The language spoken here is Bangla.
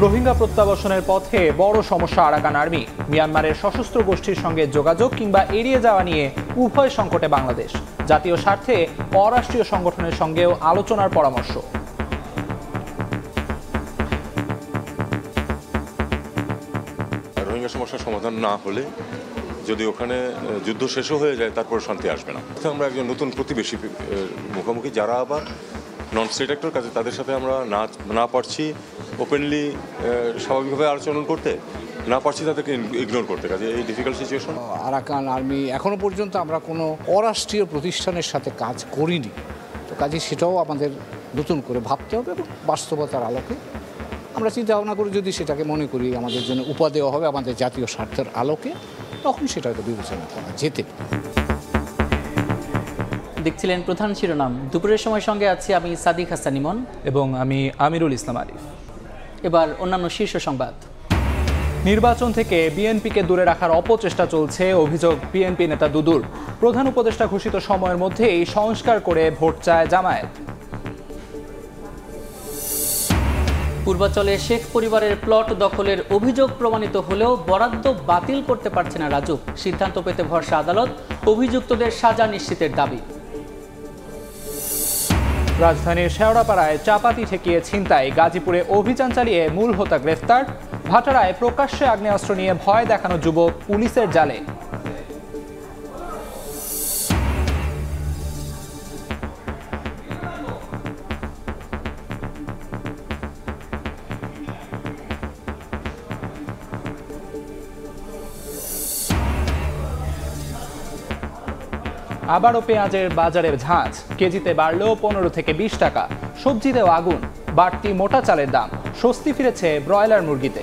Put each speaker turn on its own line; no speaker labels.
রোহিঙ্গা প্রত্যাবাসনের পথে বড় সমস্যা আরাকান আর্মি। মিয়ানমারের সশস্ত্র গোষ্ঠীর সঙ্গে যোগাযোগ কিংবা এড়িয়ে যাওয়া নিয়ে উভয় সংকটে বাংলাদেশ। জাতীয় স্বার্থে অরাষ্ট্রীয় সংগঠনের সঙ্গেও আলোচনার পরামর্শ।
রোহিঙ্গা সমস্যার সমাধান না হলে যদি ওখানে যুদ্ধ শেষও হয়ে যায় তারপর শান্তি আসবে না। আমরা একজন নতুন প্রতিবেশী মুখোমুখি, যারা আবার নন স্টেট অ্যাক্টর, কাজে তাদের সাথে আমরা না পারছি ওপেনলি স্বাভাবিকভাবে আচরণ করতে, না পারছি তাদেরকে ইগনোর করতে। কাজে এই ডিফিকাল্ট সিচুয়েশন।
আরাকান আর্মি এখনো পর্যন্ত আমরা কোনো অরাষ্ট্রীয় প্রতিষ্ঠানের সাথে কাজ করিনি, তো কাজে সেটাও আমাদের নতুন করে ভাবতে হবে এবং বাস্তবতার আলোকে আমরা চিন্তা ভাবনা করি। যদি সেটাকে মনে করি আমাদের জন্য উপাদেয় হবে আমাদের জাতীয় স্বার্থের আলোকে, তখন সেটা হয়তো বিবেচনা করা যেতে পারে।
দেখছিলেন প্রধান শিরোনাম। দুপুরের সময় সঙ্গে আছি আমি সাদিক হাসান ইমন
এবং আমি আমিরুল ইসলাম আরিফ।
এবার অন্যান্য শীর্ষ সংবাদ।
নির্বাচন থেকে বিএনপিকে দূরে রাখার অপচেষ্টা চলছে, অভিযোগ বিএনপি নেতা দুদুর। প্রধান উপদেষ্টা ঘোষিত সময়ের মধ্যেই সংস্কার করে ভোট চায় জামায়াত।
পূর্বাঞ্চলে শেখ পরিবারের প্লট দখলের অভিযোগ প্রমাণিত হলেও বরাদ্দ বাতিল করতে পারছে না রাজুক। সিদ্ধান্ত পেতে ভরসা আদালত, অভিযুক্তদের সাজা নিশ্চিতের দাবি।
রাজধানীর শেওড়াপাড়ায় চাপাতি ঠেকিয়ে ছিনতাই, গাজীপুরে অভিযান চালিয়ে মূল হোতা গ্রেফতার। ভাটারায় প্রকাশ্যে আগ্নেয়াস্ত্র নিয়ে ভয় দেখানো যুবক পুলিশের জালে। আবারও পেঁয়াজের বাজারে ঝাঁজ, কেজিতে বাড়লেও 15 থেকে 20 টাকা। সবজিতেও আগুন, বাড়তি মোটা চালের দাম। স্বস্তি ফিরেছে ব্রয়লার মুরগিতে।